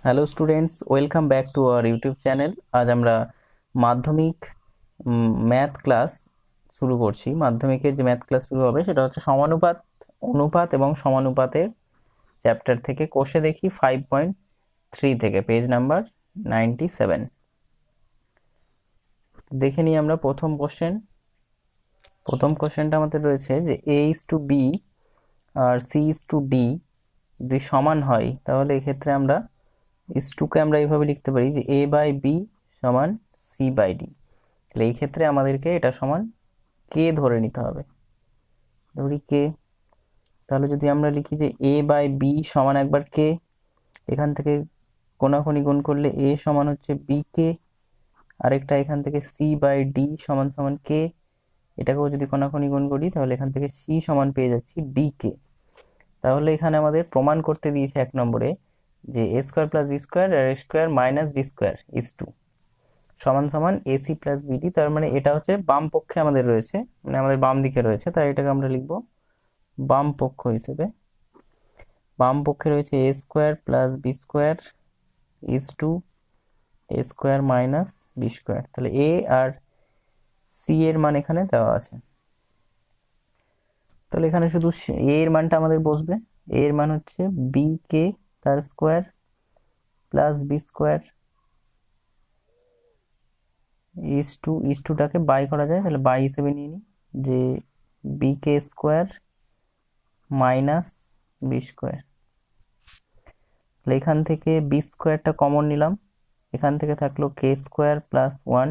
Hello students, welcome back to our YouTube channel. আজ আমরা মাধ্যমিক ম্যাথ ক্লাস শুরু করছি। মাধ্যমিকের যে ম্যাথ ক্লাস শুরু হবে সেটা হচ্ছে সমানুপাত, অনুপাত এবং সমানুপাতের চ্যাপ্টার থেকে। কোষে দেখি 5.3 থেকে, পেজ নাম্বার 97। দেখে নিই আমরা প্রথম কোশ্চেনটা আমাদের রয়েছে যে a:b আর c:d যদি সমান হয় তাহলে এক্ষেত্রে আমরা কে আমরা এইভাবে লিখতে পারি যে a/b সমান c/d। তাহলে এই ক্ষেত্রে আমাদেরকে এটা সমান কে ধরে নিতে হবে। ধরি কে, তাহলে যদি আমরা লিখি যে a/b সমান একবার কে, এখান থেকে কোনাকুনি গুণ করলে a সমান হচ্ছে b কে, আরেকটা এখান থেকে c/d সমান সমান কে, এটাকেও যদি কোনাকুনি গুণ করি তাহলে এখান থেকে c সমান পেয়ে যাচ্ছি d কে। তাহলে এখানে আমাদের প্রমাণ করতে দিয়েছে 1 নম্বরে যে a square plus b square আর a square minus d square is to সমান সমান এসি প্লাস বিডি। তার মানে এটা হচ্ছে বাম পক্ষে আমাদের রয়েছে, মানে আমাদের বাম দিকে রয়েছে, তাই এটাকে আমরা লিখবো বাম পক্ষ হিসেবে। বাম পক্ষে রয়েছে a square plus b square is to a square minus b square. তাহলে এ আর সি এর মান এখানে দেওয়া আছে। তাহলে এখানে শুধু এ এর মানটা আমাদের বসবে। এ এর মান হচ্ছে বি কে তার square plus b square is টুটাকে বাই করা যায়, তাহলে বাই হিসেবে নিয়ে নিই যে b k square minus b square. তাহলে এখান থেকে বি স্কোয়ারটা কমন নিলাম, এখান থেকে থাকলো k square plus one,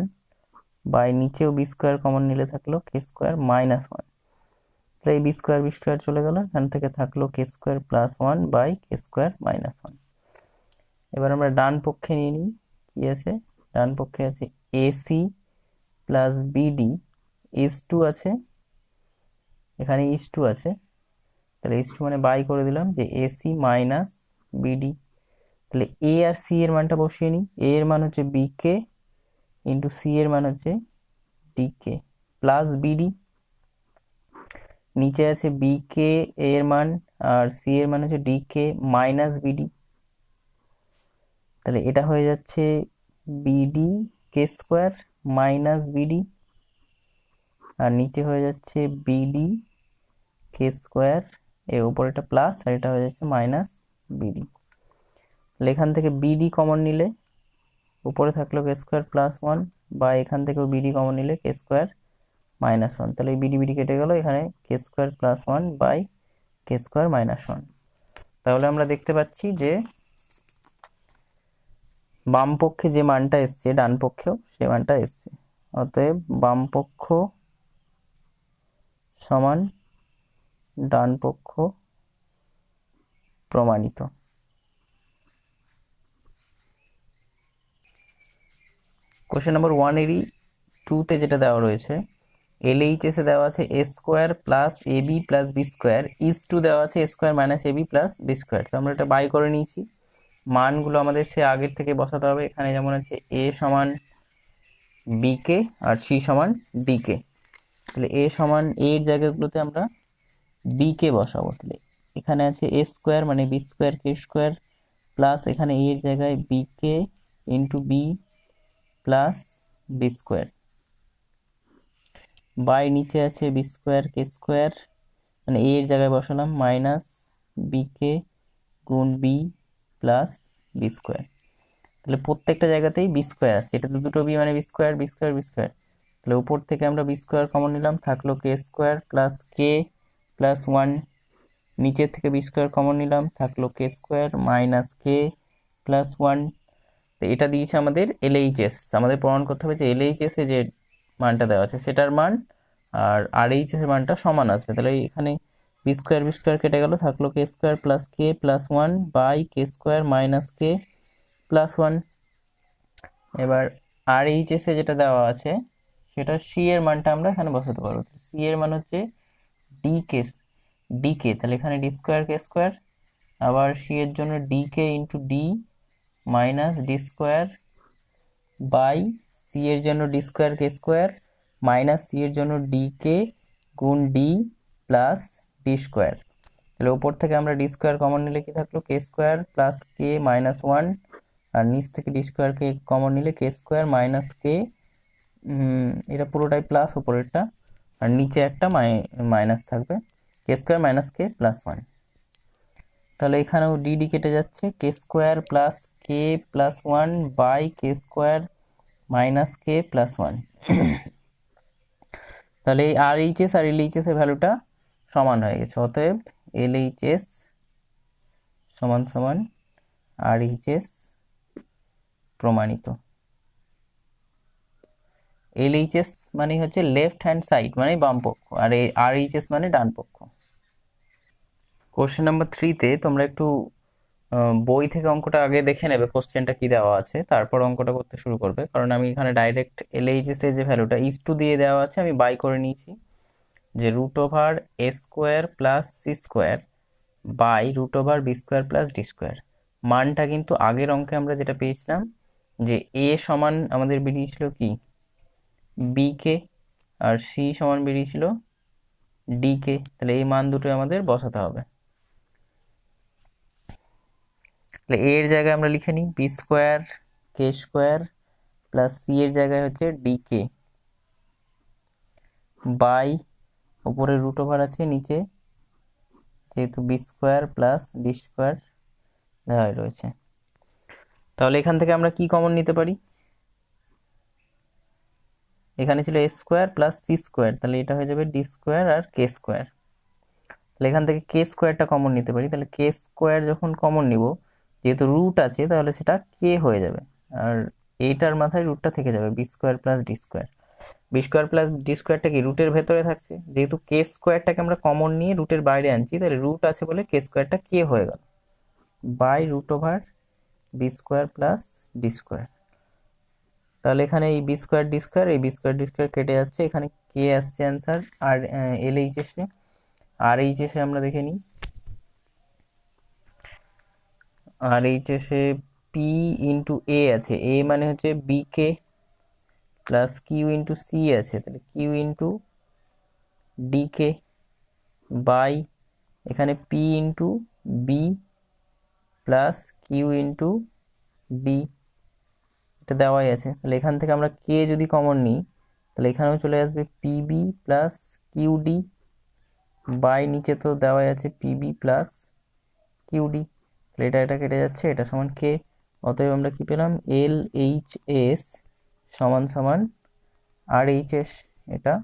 by নিচেও বি স্কোয়ার কমন নিলে থাকলো কে স্কোয়ার মাইনাস ওয়ান। তাহলে এই বি স্কোয়ার চলে গেল, এখান থেকে থাকলো k square plus one by k square minus one. এবার আমরা ডান পক্ষে নিয়ে নিই, কি আছে ডান পক্ষে আছে ac plus bd is to আছে, এখানে ইজ টু আছে, তাহলে ইজ টু মানে বাই করে দিলাম যে এসি মাইনাস বিডি। তাহলে এ আর সি এর মানটা বসিয়ে নিই। এ এর মান হচ্ছে বি কে ইন্টু সি এর মান হচ্ছে ডি কে প্লাস বিডি, নিচে আছে বি কে এর মান আর সি এর মান হচ্ছে ডি কে মাইনাস বিডি। তাহলে এটা হয়ে যাচ্ছে বিডি কে স্কোয়ার মাইনাস বিডি, আর নিচে হয়ে যাচ্ছে বিডি কে স্কোয়ার, এর উপর এটা প্লাস আর এটা হয়ে যাচ্ছে মাইনাস বিডি। তাহলে এখান থেকে বিডি কমন নিলে উপরে থাকলো কে স্কোয়ার প্লাস ওয়ান, বা এখান থেকেও বিডি কমন নিলে কে স্কোয়ার মাইনাস ওয়ান। তাহলে এই বিডি বিডি কেটে গেল, এখানে k square plus one by k square minus one. তাহলে আমরা দেখতে পাচ্ছি যে বাম পক্ষে যে মানটা এসছে ডান পক্ষেও সে মানটা এসছে। অতএব বাম পক্ষ সমান ডান পক্ষ প্রমাণিত। কোশ্চেন নম্বর 182 তে যেটা দেওয়া রয়েছে, এলএইচএস এ দেওয়া আছে a square plus a b plus b square is to দেওয়া আছে a square minus a b plus b square. তো আমরা এটা বাই করে নিয়েছি, মানগুলো আমাদের সে আগের থেকে বসাতে হবে। এখানে যেমন আছে এ সমান বি কে আর সি সমান ডি কে, তাহলে এ সমান এর জায়গাগুলোতে আমরা বি কে বসাবো। তাহলে এখানে আছে এ স্কোয়ার মানে b square k square plus এখানে এর জায়গায় b k into b plus b square, by নিচে আছে বি স্কোয়ার কে স্কোয়ার মানে এর জায়গায় বসালাম মাইনাস বি কে গুণ বি প্লাস বি স্কোয়ার। তাহলে প্রত্যেকটা জায়গাতেই বি স্কোয়ার আসছে, এটা তো দুটো বি মানে b square b square b square. তাহলে উপর থেকে আমরা বি স্কোয়ার কমন নিলাম, থাকলো কে স্কোয়ার প্লাস কে প্লাস ওয়ান, নিচের থেকে বি স্কোয়ার কমন নিলাম, থাকলো k square minus k plus one. তো এটা দিয়েছে আমাদের এলএইচএস। আমাদের প্রমাণ করতে হবে যে এলএইচএস এ যে মানটা দেওয়া আছে সেটার মান আর আরএইচএস এর মানটা সমান আসবে। তাহলে এখানে বি স্কোয়ার কেটে গেল, থাকলো k square plus K plus one by k square minus k plus one. এবার আরএইচএস এ যেটা দেওয়া আছে সেটা সি এর মানটা আমরা এখানে বসাতে পারবো। সি এর মান হচ্ছে ডি কে, তাহলে এখানে ডি স্কোয়ার কে স্কোয়ার, আবার সি এর জন্য d k into d minus d square by c এর জন্য d square k square minus c এর জন্য ডি কে গুণ ডি প্লাস ডি স্কোয়ার। তাহলে উপর থেকে আমরা ডি স্কোয়ার কমন নিলে কি থাকলো কে স্কোয়ার প্লাস কে মাইনাস ওয়ান আর নিচ থেকে ডি স্কোয়ারকে কমন নিলে কে স্কোয়ার মাইনাস কে, এটা পুরোটাই প্লাস উপরেরটা, আর নিচে একটা মাইনাস থাকবে, k square minus k plus one. তাহলে এখানেও ডি কেটে যাচ্ছে, k square plus K plus one by k square minus k plus one. তাহলে এই আর এইচএস আর এল এইচএস এর ভ্যালুটা সমান হয়ে গেছে, অতএব এল এইচএস সমান সমান আর এইচএস প্রমাণিত। এল এইচএস মানে হচ্ছে লেফট হ্যান্ড সাইড মানে বাম পক্ষ, আর এই আর এইচএস মানে ডান পক্ষ। কোশ্চেন নাম্বার 3-তে তোমরা একটু বই থেকে অঙ্কটা আগে দেখে নেবে, কোশ্চেনটা কি দেওয়া আছে, তারপর অঙ্কটা করতে শুরু করবে। কারণ আমি এখানে ডাইরেক্ট এলএইচএস এর যে ভ্যালুটা ইস টু দিয়ে দেওয়া আছে, আমি বাই করে নিয়েছি যে root over a square plus c square by root over b square plus D square. মানটা কিন্তু আগের অঙ্কে আমরা যেটা পেয়েছিলাম যে এ সমান আমাদের বেরিয়েছিল কি বি কে, আর সি সমান বেরিয়েছিল ডি কে। তাহলে এই মান দুটো আমাদের বসাতে হবে। তাহলে এর জায়গায় আমরা লিখে নিই b square k square plus C এর জায়গায় হচ্ছে ডি কে বাই উপরে রুট ওভার আছে, নিচে যেহেতু b square plus D square দেওয়া রয়েছে। তাহলে এখান থেকে আমরা কি কমন নিতে পারি, এখানে ছিল এ স্কোয়ার প্লাস সি স্কোয়ার, তাহলে এটা হয়ে যাবে ডি স্কোয়ার আর কে স্কোয়ার। তাহলে এখান থেকে কে স্কোয়ারটা কমন নিতে পারি, তাহলে কে স্কোয়ার যখন কমন নিব, যেহেতু রুট আছে তাহলে সেটা কে হয়ে যাবে, আর এইটার মাথায় রুটটা থেকে যাবে b square plus D square. B square plus d স্কোয়ারটা কি রুটের ভেতরে থাকছে, যেহেতু কে স্কোয়ারটাকে আমরা কমন নিয়ে রুটের বাইরে আনছি, তাহলে রুট আছে বলে কে স্কোয়ারটা কে হয়ে গেল by root over b square plus D square. তাহলে এখানে এই বি স্কোয়ার ডি স্কোয়ার, এই বি স্কোয়ার ডি স্কোয়ার কেটে যাচ্ছে, এখানে কে আসছে অ্যান্সার, আর এল এইচ এসে আর এইচ এসে আমরা দেখে নিই, আর এইচ এসে পি ইন্টু এ আছে, এ মানে হচ্ছে b k plus q into c আছে, তাহলে q into d k by এখানে p into b plus q into d, এটা দেওয়াই আছে। তাহলে এখান থেকে আমরা কে যদি কমন নিই, তাহলে এখানেও চলে আসবে পিবি প্লাস কিউডি বাই নিচে তো দেওয়াই আছে পিবি প্লাস কিউডি, তাহলে এটা কেটে যাচ্ছে, এটা সমান কে। অতএব আমরা কি পেলাম, এল এইচ এস সমান সমান আর এইচ এস, এটা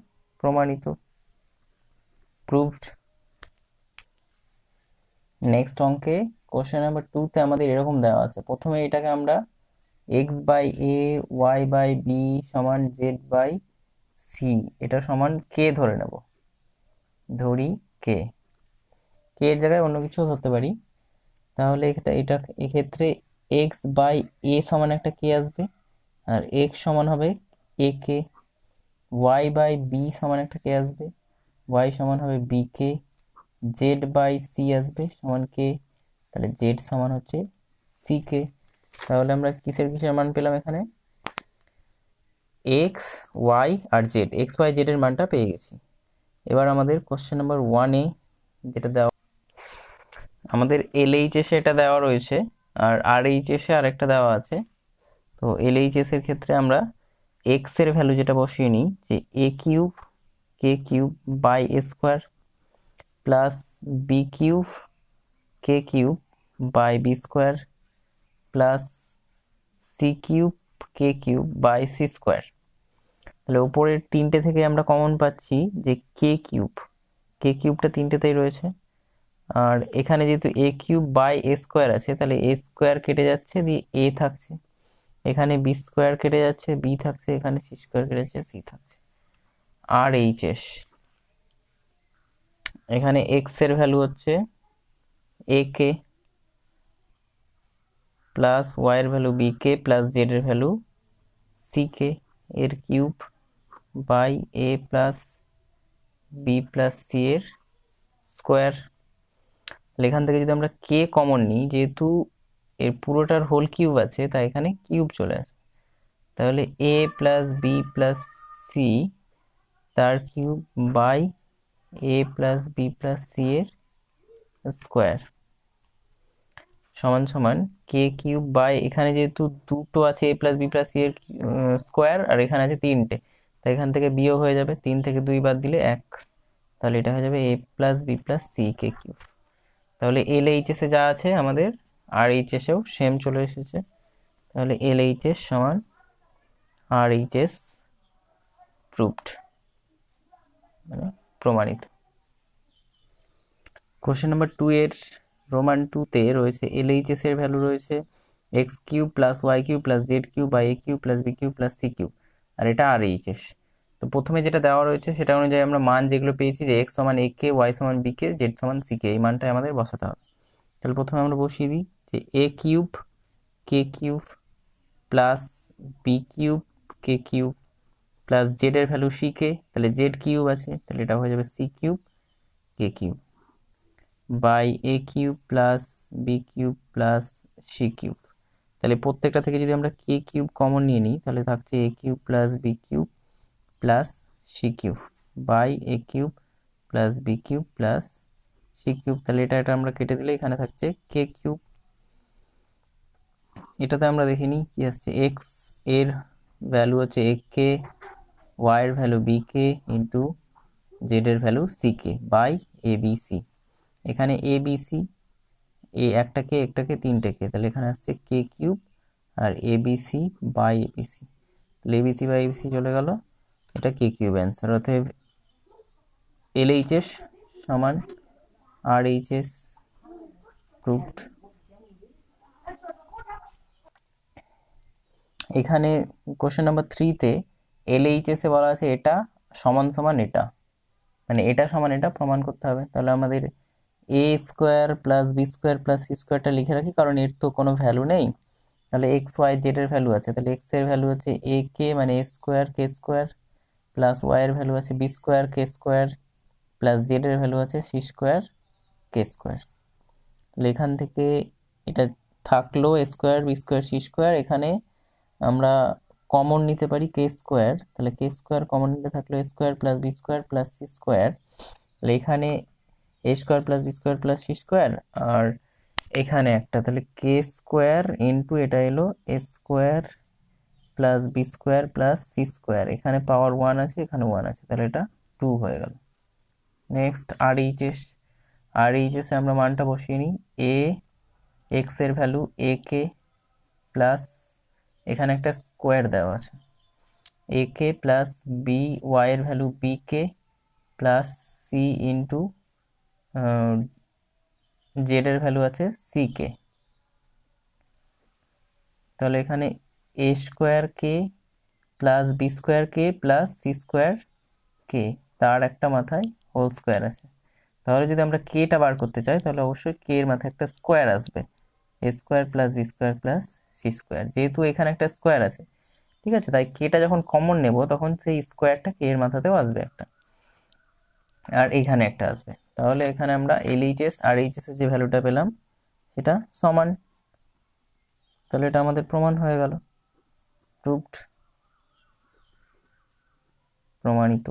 প্রমাণিত, প্রুভড। নেক্সট অঙ্কে কোশ্চেন নাম্বার 2-তে আমাদের এরকম দেওয়া আছে, প্রথমে এটাকে আমরা x by a y by b সমান জেড বাই সি এটা সমান কে ধরে নেব, ধরি কে, কে এর জায়গায় অন্য কিছু ধরতে পারি। তাহলে এটা এক্ষেত্রে এক্স বাই এ সমান একটা কে আসবে, আর এক্স সমান হবে a k, y by b সমান একটা কে আসবে, ওয়াই সমান হবে b k, z by c আসবে সমান কে, তাহলে জেড সমান হচ্ছে সি কে। তাহলে আমরা কিসের মান পেলাম, এখানে এক্স ওয়াই আর জেড, এক্স ওয়াই জেড এর মানটা পেয়ে গেছি। এবার আমাদের কোশ্চেন নাম্বার 1-এ যেটা দেওয়া, আমাদের এল এইচ এসে এটা দেওয়া রয়েছে, আর আর এইচ এসে আরেকটা দেওয়া আছে। তো এল এইচ এস এর ক্ষেত্রে আমরা এক্স এর ভ্যালু যেটা বসিয়ে নিই, যে a cube k cube by a square plus b cube k cube by b square plus c cube k cube by c square. তাহলে উপরের তিনটে থেকে আমরা কমন পাচ্ছি যে কে কিউবটা তিনটেতেই রয়েছে, আর এখানে যেহেতু এ কিউব বাই এ স্কোয়ার আছে, তাহলে এ স্কোয়ার কেটে যাচ্ছে, দিয়ে এ থাকছে, এখানে বি স্কোয়ার কেটে যাচ্ছে, বি থাকছে, এখানে সি স্কোয়ার কেটে যাচ্ছে, সি থাকছে। আর এইচ এস, এখানে এক্স এর ভ্যালু হচ্ছে এ কে প্লাস ওয়াই এর value b k plus z এর ভ্যালু সি কে এর cube by a plus b plus C এর স্কোয়ার। তাহলে এখান থেকে যদি আমরা কে কমন নিই, যেহেতু এর পুরোটার হোল কিউব আছে তাই এখানে কিউব চলে আসে, তাহলে a plus b plus c তার cube by a plus b plus C এর স্কোয়ার সমান সমান কে কিউব বাই, এখানে যেহেতু দুটো আছে a plus b plus C এর স্কোয়ার, আর এখানে আছে তিনটে, তাই এখান থেকে বিয়োগ হয়ে যাবে, 3 থেকে 2 বাদ দিলে 1, তাহলে এটা হয়ে যাবে এ plus b plus C K cube. তাহলে এল এইচ এস এ যা আছে আমাদের আর এইচ এস এও সেম চলে এসেছে, তাহলে এল এইচ এস সমান আর এইচ এস প্রুভড, মানে প্রমাণিত। কোশ্চেন নাম্বার 2 এর রোমান 2-তে রয়েছে এলএইচএস এর ভ্যালু রয়েছে x cube plus y cube plus z cube by a cube plus b cube plus c cube, আর এটা আর এইচএস। তো প্রথমে যেটা দেওয়া রয়েছে সেটা অনুযায়ী আমরা মান যেগুলো পেয়েছি যে এক্স সমান এ কে, ওয়াই সমান বি কে, জেড সমান সি কে, এই মানটাই আমাদের বসাতে হবে। তাহলে প্রথমে আমরা বসিয়ে দিই যে a cube k cube plus b cube k cube plus z এর ভ্যালু সি কে, তাহলে জেড কিউব আছে, তাহলে এটা হয়ে যাবে c cube k cube by a cube plus b cube plus c cube. তাহলে প্রত্যেকটা থেকে যদি আমরা কে কিউব কমন নিয়ে নিই তাহলে থাকছে a cube plus b cube plus c cube by a cube plus b cube plus c cube. তাহলে এটা আমরা কেটে দিলে এখানে থাকছে কে কিউব। এটাতে আমরা দেখে নিই কি আসছে, এক্স এর ভ্যালু হচ্ছে এ কে, ওয়াই এর value b k into z এর value C k by A B c. এখানে এ বি সি, এ একটাকে তিনটেকে, তাহলে এখানে আসছে কে কিউব আর a B c by A B c, তাহলে a B c by A B c চলে গেল, এটা কে কিউব অ্যান্সার। অতএব এল এইচ এস সমান আর এইচ এস প্রুভড। এখানে কোশ্চেন নাম্বার 3-তে এল এইচ এস এ বলা আছে এটা সমান সমান এটা, মানে এটা সমান এটা প্রমাণ করতে হবে। তাহলে আমাদের a square plus b square plus c স্কোয়ারটা লিখে রাখি, কারণ এর তো কোনো ভ্যালু নেই। তাহলে এক্স ওয়াই জেড এর ভ্যালু আছে, তাহলে এক্স এর ভ্যালু হচ্ছে এ কে মানে a square k square plus y এর ভ্যালু আছে b square k square plus z এর ভ্যালু আছে সি স্কোয়ার কে স্কোয়ার। তাহলে এখান থেকে এটা থাকলো a square b square c square, এখানে আমরা কমন নিতে পারি কে স্কোয়ার, তাহলে কে স্কোয়ার কমন নিতে থাকলো a square plus b square plus c square, তাহলে এখানে a square plus b square plus c square, আর এখানে একটা, তাহলে কে স্কোয়ার ইন্টু এটা এলো a square plus b square plus c square, এখানে পাওয়ার 1 আছে এখানে 1 আছে, তাহলে এটা 2 হয়ে গেল। Next R H S, R H S এ আমরা মানটা বসিয়ে নিই, এ এক্স এর ভ্যালু এ কে প্লাস এখানে একটা স্কোয়ার দেওয়া আছে a k plus b y এর value b k plus C into z এর ভ্যালু আছে সি কে, তাহলে এখানে a square k plus b square k plus c square k, তার একটা মাথায় হোল স্কোয়ার আছে। তাহলে যদি আমরা কেটা বার করতে চাই তাহলে অবশ্যই কে এর মাথায় একটা স্কোয়ার আসবে, a square plus b square plus c square, যেহেতু এখানে একটা স্কোয়ার আছে, ঠিক আছে, তাই কেটা যখন কমন নেব তখন সেই স্কোয়ারটা কে এর মাথাতেও আসবে একটা, আর এখানে একটা আসবে। তাহলে এখানে আমরা এলএইচএস আর এইচএস এর যে ভ্যালুটা পেলাম সেটা সমান, তাহলে এটা আমাদের প্রমাণ হয়ে গেল, প্রুভড, প্রমাণিত।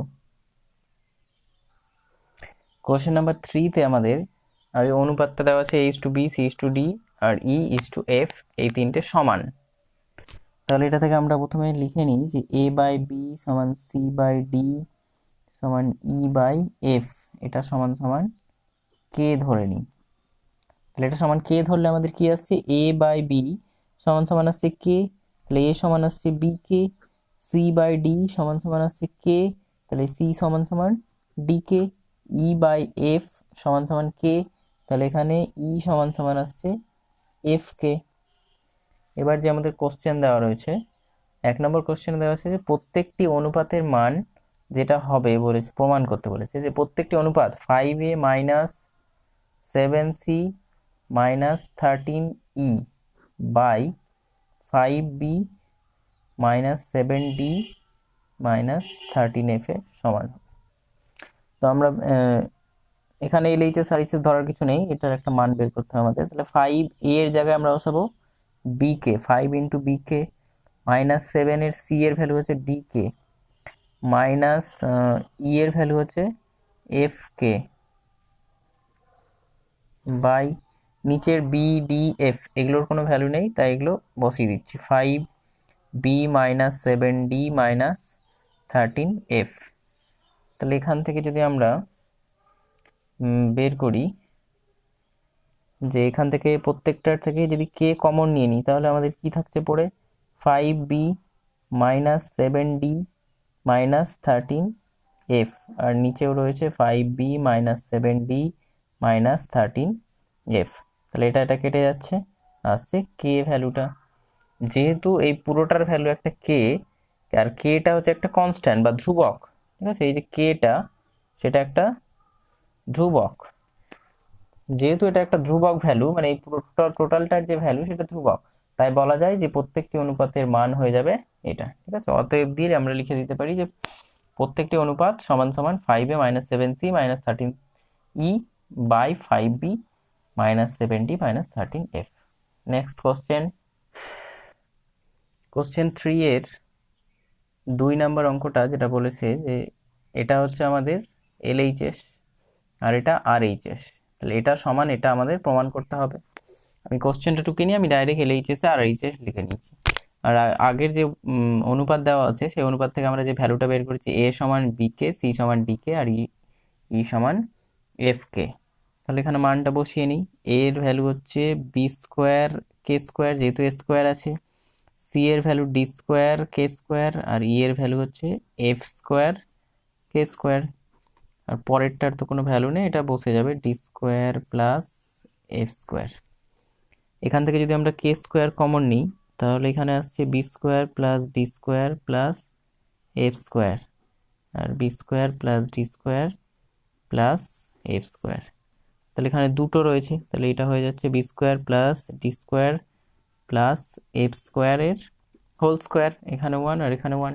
কোশ্চেন নাম্বার 3-তে আমাদের আর এই অনুপাতটা দেওয়া আছে a:b c:d আর e:f, এই তিনটে সমান। তাহলে এটা থেকে আমরা প্রথমে লিখে নিই যে a/b সমান c/d সমান e/f, এটা সমান সমান কে ধরে নিই। তাহলে এটা সমান কে ধরলে আমাদের কি আসছে, a/b সমান সমান আসছে কে, তাহলে a সমান আসছে b কে, c/d সমান সমান আসছে কে, তাহলে c সমান সমান d কে, e/f সমান সমান কে, তাহলে এখানে e সমান সমান আসছে f কে। এবার যে আমাদের কোশ্চেন দেওয়া রয়েছে, 1 নম্বর কোশ্চেন দেওয়া আছে যে প্রত্যেকটি অনুপাতের মান যেটা হবে বলেছে প্রমাণ করতে বলেছে, যে প্রত্যেকটি অনুপাত 5a minus 7c minus 13e by 5b minus 7d minus 13f এর সমান। তো আমরা এখানে এলএইচএস আর এইচএস ধরার কিছু নেই, এটার একটা মান বের করতে হবে আমাদের। তাহলে 5a এর জায়গায় আমরা বসাবো b কে, 5 ইন্টু b কে মাইনাস 7 এর c এর ভ্যালু হচ্ছে d কে মাইনাস e এর ভ্যালু হচ্ছে f কে বাই নিচের বি ডি এফ এগুলোর কোনো ভ্যালু নেই, তাই এগুলো বসিয়ে দিচ্ছি। 5b minus 7d minus 13f। তাহলে এখান থেকে যদি আমরা বের করি যে এখান থেকে প্রত্যেকটার থেকে যদি কে কমন নিয়ে নিই, তাহলে আমাদের কি থাকছে পড়ে, 5b minus 7d minus 13f, আর নিচেও রয়েছে 5b minus 7d minus 13f। তাহলে এটা কেটে যাচ্ছে, আসছে কে ভ্যালুটা। যেহেতু এই পুরোটার ভ্যালু একটা কে, আর কেটা হচ্ছে একটা কনস্ট্যান্ট বা ধ্রুবক, ঠিক আছে, এই যে কেটা সেটা একটা ধ্রুবক। যেহেতু এটা একটা ধ্রুবক ভ্যালু, মানে এই পুরো টোটালটার যে ভ্যালু সেটা ধ্রুবক, তাই বলা যায় যে প্রত্যেকটি অনুপাতের মান হয়ে যাবে এটা, ঠিক আছে। অতএব দিয়ে আমরা লিখে দিতে পারি যে প্রত্যেকটি অনুপাত সমান সমান 5a minus 7c minus 13e by 5b minus 7d minus 13f। Next question 3 এর 2 নম্বর অঙ্কটা যেটা বলেছে যে এটা হচ্ছে আমাদের এলএইচএস আর এটা আরএইচএস, তাহলে এটা সমান এটা আমাদের প্রমাণ করতে হবে। আমি কোশ্চেনটা টুকে নিয়ে আমি ডাইরেক্ট এলএইচএস আর আরএইচএস লিখে নিচ্ছি। আর আগের যে অনুপাত দেওয়া আছে সেই অনুপাত থেকে আমরা যে ভ্যালুটা বের করেছি, এ সমান বি কে, সি সমান ডি কে, আর ই সমান এফ কে। তাহলে এখানে মানটা বসিয়ে নিই। এর ভ্যালু হচ্ছে বি স্কোয়ার কে স্কোয়ার, যেহেতু এ স্কোয়ার আছে, সি এর value D square k square, আর ই এর ভ্যালু হচ্ছে এফ স্কোয়ার কে স্কোয়ার। আর পরেরটার তো কোনো ভ্যালু নেই, এটা বসে যাবে D square plus F square. এখান থেকে যদি আমরা কে স্কোয়ার কমন নিই, তাহলে এখানে আসছে B square plus D square plus F square, আর B square plus D square plus F square. তাহলে এখানে দুটো রয়েছে, তাহলে এটা হয়ে যাচ্ছে B square plus D square plus F স্কোয়ারের হোল স্কোয়ার, এখানে 1 আর এখানে 1।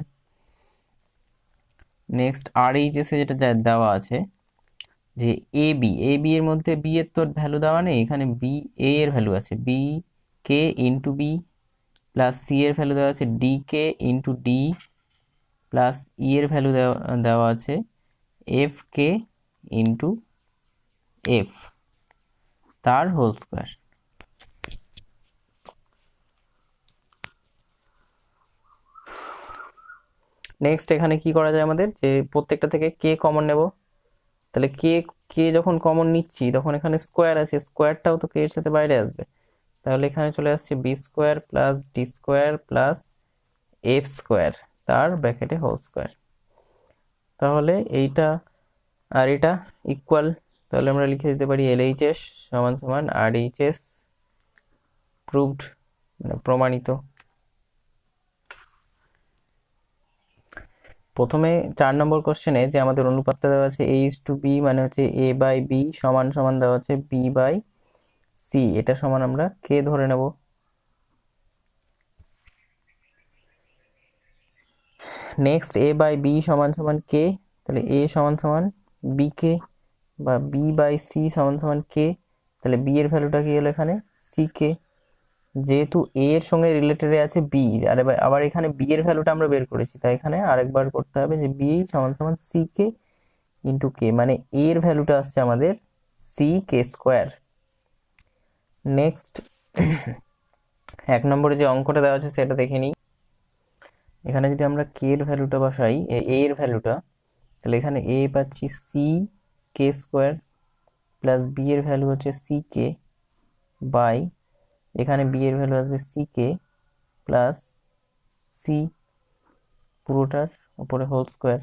নেক্সট আর এইচএস এ যেটা দেওয়া আছে যে এ বি এর মধ্যে বি এর তো ভ্যালু দেওয়া নেই, এখানে বি এ এর ভ্যালু আছে B k into b, plus C এর ভ্যালু দেওয়া আছে D k into D, plus E এর ভ্যালু দেওয়া আছে এফ কে ইন্টু এফ, তার হোল স্কোয়ার। নেক্সট এখানে কি করা যায় আমাদের, যে প্রত্যেকটা থেকে কে কমন নেব, তাহলে কে কে যখন কমন নিচ্ছি তখন এখানে স্কোয়ার আছে, স্কোয়ারটাও তো কে এর সাথে বাইরে আসবে, তাহলে এখানে চলে আসছে B square plus D square plus F square, তার ব্র্যাকেটে হোল স্কোয়ার। তাহলে এইটা আর এটা ইকুয়াল, তাহলে আমরা লিখে দিতে পারি এলএইচএস সমান সমান আরএইচএস প্রুভড, মানে প্রমাণিত। প্রথমে 4 নম্বর কোশ্চেনে যে আমাদের অনুপাতটা দেওয়া আছে a is to b, মানে হচ্ছে a বাই বি সমান সমান দেওয়া আছে b বাই সি, এটা সমান আমরা কে ধরে নেব। নেক্সট a বাই বি সমান সমান কে, তাহলে a সমান সমান বি কে, বা বি বাই সি সমান সমান কে, তাহলে বি এর ভ্যালুটা কি হলো এখানে সি কে। যেহেতু এ এর সঙ্গে রিলেটেড আছে বি, আর আবার এখানে বি এর ভ্যালুটা আমরা বের করেছি, তাই এখানে আরেকবার করতে হবে যে বি সমান সমান সি কে ইন্টু কে, মানে এ এর ভ্যালুটা আসছে আমাদের সি কে স্কোয়ার। নেক্সট 1 নম্বরে যে অঙ্কটা দেওয়া আছে সেটা দেখে নিই। এখানে যদি আমরা কে এর ভ্যালুটা বসাই, এ এর ভ্যালুটা, তাহলে এখানে এ পাচ্ছি C K square, plus B এর ভ্যালু হচ্ছে সি কে বাই, এখানে বি এর ভ্যালু আসবে সি কে প্লাস সি, পুরোটার উপরে হোল স্কোয়ার।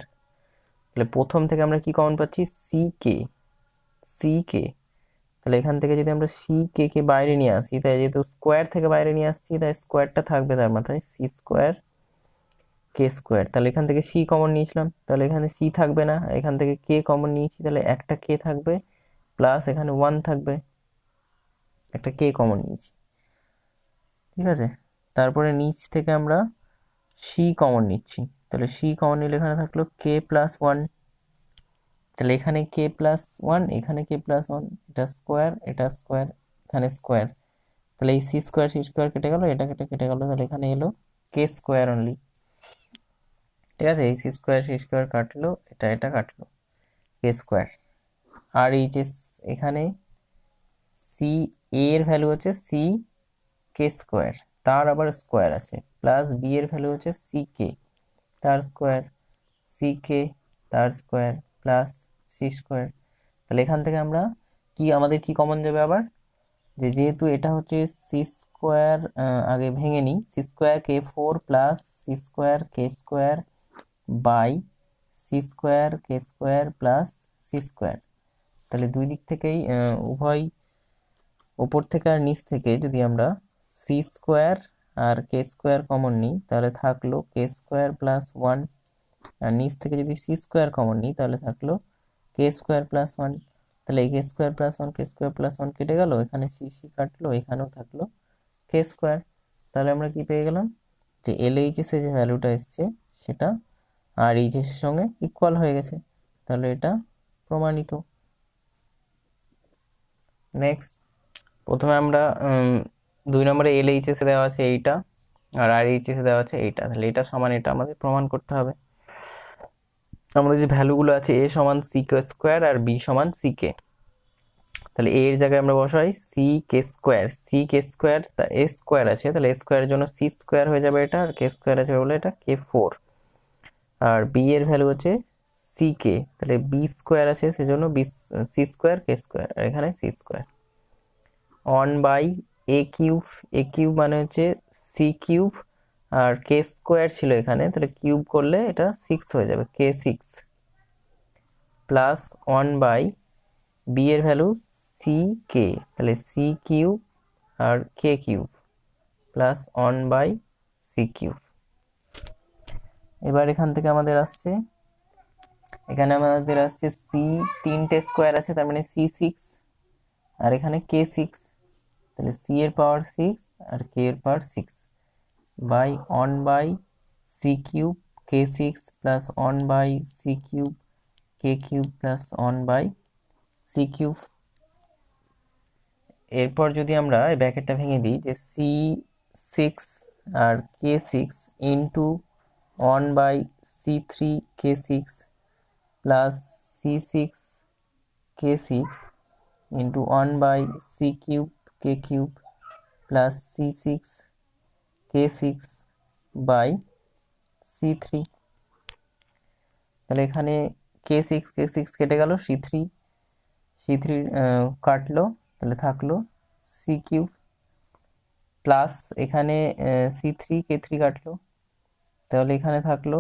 তাহলে প্রথম থেকে আমরা কি কমন পাচ্ছি, সি কে, সি কে। তাহলে এখান থেকে যদি আমরা সি কে কে বাইরে নিয়ে আসি, তাই যেহেতু স্কোয়ার থেকে বাইরে নিয়ে আসছি, তাই স্কোয়ারটা থাকবে তার মাথায় সি স্কোয়ার কে স্কোয়ার। তাহলে এখান থেকে সি কমন নিয়েছিলাম, তাহলে এখানে সি থাকবে না, এখান থেকে কে কমন নিয়েছি, তাহলে একটা কে থাকবে, প্লাস এখানে 1 থাকবে, একটা কে কমন নিয়েছি, ঠিক আছে। তারপরে নিচ থেকে আমরা সি কমন নিচ্ছি, তাহলে সি কমন নিলে এখানে থাকলো কে প্লাস 1, তাহলে এখানে কে প্লাস 1, এখানে কে প্লাস 1, এটা স্কোয়ার এটা স্কোয়ার, এখানে স্কোয়ার, তাহলে এই সি স্কোয়ার কেটে গেল, এটা কেটে গেল, তাহলে এখানে এলো কে স্কোয়ার অনলি, ঠিক আছে। এই সি স্কোয়ার কাটলো, এটা কাটলো কে স্কোয়ার। আর এইচ এস এখানে সি সি এর ভ্যালু হচ্ছে সি কে স্কোয়ার, তার আবার স্কোয়ার আছে, প্লাস বি এর ভ্যালু হচ্ছে সি কে, তার স্কোয়ার, সি কে তার স্কোয়ার, প্লাস সি স্কোয়ার। তাহলে এখান থেকে আমরা আমাদের কি কমন যাবে আবার, যেহেতু এটা হচ্ছে সি স্কোয়ার, আগে ভেঙে নিই, c square k four plus c square k square by c square k square plus c square. তাহলে দুই দিক থেকেই উভয় ওপর থেকে আর নিচ থেকে যদি আমরা সি স্কোয়ার আর কে স্কোয়ার কমন নিই তাহলে থাকলো কে স্কোয়ার প্লাস ওয়ান, আর নিচ থেকে যদি সি স্কোয়ার কমন নিই তাহলে থাকলো কে স্কোয়ার প্লাস ওয়ান। তাহলে এই কে স্কোয়ার প্লাস ওয়ান, কে স্কোয়ার প্লাস ওয়ান কেটে গেল, এখানে সি সি কাটলো, এখানেও থাকলো কে স্কোয়ার। তাহলে আমরা কি পেয়ে গেলাম, যে এলএইচএস এর যে ভ্যালুটা এসছে সেটা আর এইচএস এর সঙ্গে ইকুয়াল হয়ে গেছে, তাহলে এটা প্রমাণিত। নেক্সট, প্রথমে আমরা 2 নম্বরে এলএইচএস এ দেওয়া আছে এইটা, আর আরএইচএস এ দেওয়া আছে এইটা, তাহলে এটা সমান এটা আমাদের প্রমাণ করতে হবে। আমাদের যে ভ্যালুগুলো আছে এ সমান সি কে স্কোয়ার আর বি সমান সি কে, তাহলে এ এর জায়গায় আমরা বসাই C K square, C K square এ স্কোয়ার আছে, তাহলে এ স্কোয়ারের জন্য সি স্কোয়ার হয়ে যাবে এটা, আর কে স্কোয়ার আছে বলে এটা কে ফোর, আর বি এর ভ্যালু হচ্ছে সি কে, তাহলে বি স্কোয়ার আছে সেজন্য b c square k square, আর এখানে c square one by a cube, a cube মানে হচ্ছে সি কিউব, আর কে স্কোয়ার ছিল এখানে, তাহলে কিউব করলে এটা সিক্স হয়ে যাবে, k six, plus one by b এর ভ্যালু সি কে, তাহলে সি কিউব আর k cube, plus one by c cube. এবার এখান থেকে আমাদের আসছে, এখানে আমাদের আসছে সি তিনটে স্কোয়ার আছে, তার মানে সি সিক্স, আর এখানে কে সিক্স, তাহলে সি এর পাওয়ার সিক্স আর কে এর power six, by one by c cube k six plus one by c cube k cube plus one by c cube. এরপর যদি আমরা এই ব্র্যাকেটটা ভেঙে দিই, যে সি সিক্স আর k six into one by c three k six plus c six k six into one by c cube k cube plus c six k six by c three. তাহলে এখানে K six কেটে গেল, C three কাটলো, তাহলে থাকলো C cube, plus এখানে C three K three কাটলো, তাহলে এখানে থাকলো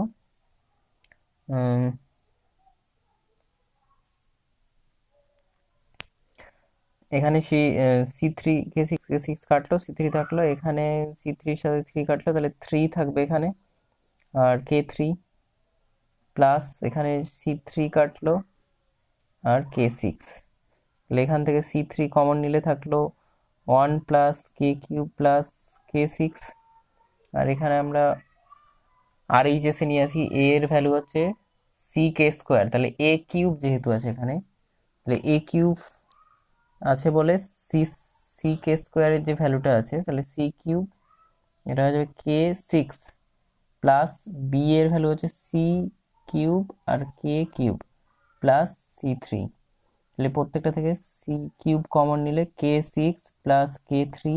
এখানে সি থ্রি কে সিক্স কাটলো, সি থ্রি থাকলো, এখানে সি থ্রির সাথে থ্রি কাটলো, তাহলে থ্রি থাকবে এখানে, আর কে থ্রি, প্লাস এখানে সি থ্রি কাটলো আর কে সিক্স, তাহলে এখান থেকে সি থ্রি কমন নিলে থাকলো ওয়ান প্লাস কে কিউব প্লাস কে সিক্স, আর এখানে আমরা আর এইচএস এ নিয়ে আসি, এ এর ভ্যালু হচ্ছে সি কে স্কোয়ার, তাহলে এ কিউব যেহেতু আছে এখানে, তাহলে এ কিউব আছে বলে সি সি কে স্কোয়ারের যে ভ্যালুটা আছে, তাহলে সি কিউব এটা হয়ে যাবে কে সিক্স, প্লাস বি এর ভ্যালু হচ্ছে সি কিউব আর k cube plus C three, তাহলে প্রত্যেকটা থেকে সি কিউব কমন নিলে কে six plus K three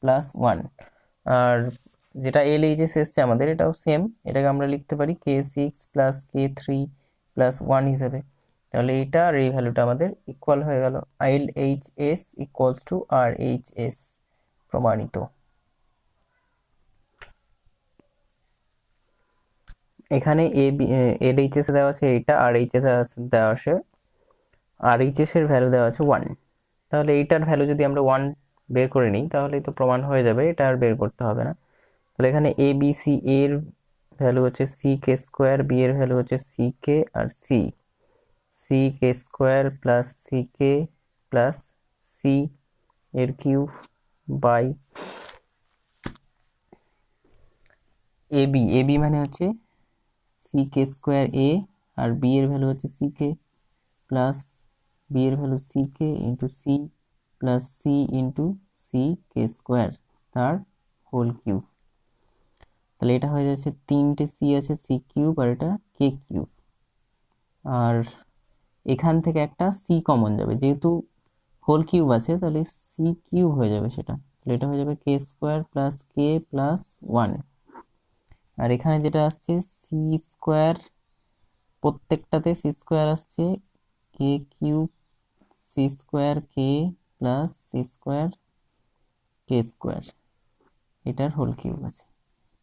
plus one, আর যেটা এল এইচএস এসছে আমাদের এটাও সেম, এটাকে আমরা লিখতে পারি কে six plus K three plus one হিসেবে, তাহলে এটা আর এই ভ্যালুটা আমাদের ইকুয়াল হয়ে গেল, L H S equals to R H S, প্রমাণিত। এখানে এল এইচ এস দেওয়া আছে এইটা, আর এইচ এস দেওয়া আছে, আর এইচ এস এর ভ্যালু দেওয়া আছে ওয়ান, তাহলে এইটার ভ্যালু যদি আমরা ওয়ান বের করে নিই তাহলেই তো প্রমাণ হয়ে যাবে, এটা আর বের করতে হবে না। তাহলে এখানে এ বি সি, এর ভ্যালু হচ্ছে সি কে স্কোয়ার, বি এর ভ্যালু হচ্ছে সি কে আর C, C K square plus C K plus C এর কিউব বাই এ বি মানে হচ্ছে সি কে স্কোয়ার এ, আর বি এর ভ্যালু হচ্ছে সি কে প্লাস বি এর value C K into C plus C into C K square তার whole cube, তাহলে এটা হয়ে যাচ্ছে তিনটে সি আছে সি কিউব আর এটা কে কিউব, আর এখান থেকে একটা সি কমন যাবে, যেহেতু হোল কিউব আছে, তাহলে সি কিউব হয়ে যাবে সেটা, তাহলে এটা হয়ে যাবে কে স্কোয়ার প্লাস কে প্লাস ওয়ান। আর এখানে যেটা আসছে সি স্কোয়ার, প্রত্যেকটাতে সি স্কোয়ার আসছে, k cube C square k plus c square k square, এটার হোল কিউব আছে।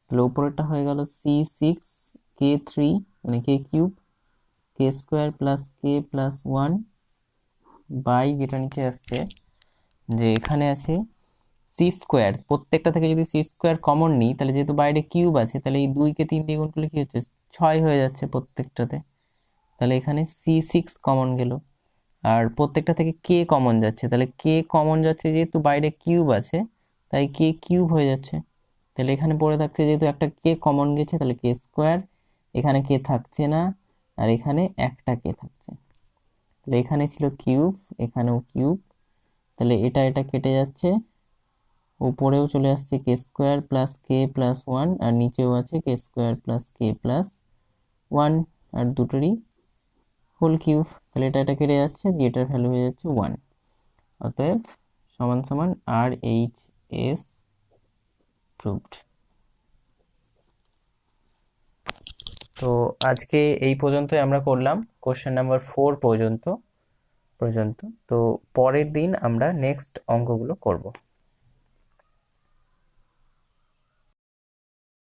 তাহলে উপরেরটা হয়ে গেল সি সিক্স কে থ্রি মানে K cube K square plus K plus one by যেটা নিচে আসছে যে এখানে আছে সি স্কোয়ার, প্রত্যেকটা থেকে যদি সি স্কোয়ার কমন নিই তাহলে যেহেতু বাইরে কিউব আছে তাহলে এই 2কে 3 দিয়ে গুণ করলে কি হচ্ছে 6 হয়ে যাচ্ছে প্রত্যেকটাতে, তাহলে এখানে সি সিক্স কমন গেল। আর প্রত্যেকটা থেকে কে কমন যাচ্ছে, তাহলে কে কমন যাচ্ছে যেহেতু বাইরে কিউব আছে তাই কে কিউব হয়ে যাচ্ছে, তাহলে এখানে পড়ে থাকছে যেহেতু একটা কে কমন গেছে তাহলে কে স্কোয়ার, এখানে কে থাকছে না আর এখানে একটা কে থাকছে, তাহলে এখানে ছিল কিউব এখানেও কিউব, তাহলে এটা এটা কেটে যাচ্ছে, উপরেও চলে আসছে কে স্কোয়ার প্লাস কে প্লাস ওয়ান আর নিচেও আছে কে স্কোয়ার প্লাস কে প্লাস ওয়ান, আর দুটোরই হোল কিউব, তাহলে এটা এটা কেটে যাচ্ছে, যেটার ভ্যালু হয়ে যাচ্ছে ওয়ান। অতএব সমান সমান আর এইচ এস প্রুভড। তো আজকে এই পর্যন্তই আমরা করলাম, কোশ্চেন নাম্বার 4 পর্যন্ত। তো পরের দিন আমরা নেক্সট অঙ্কগুলো করব।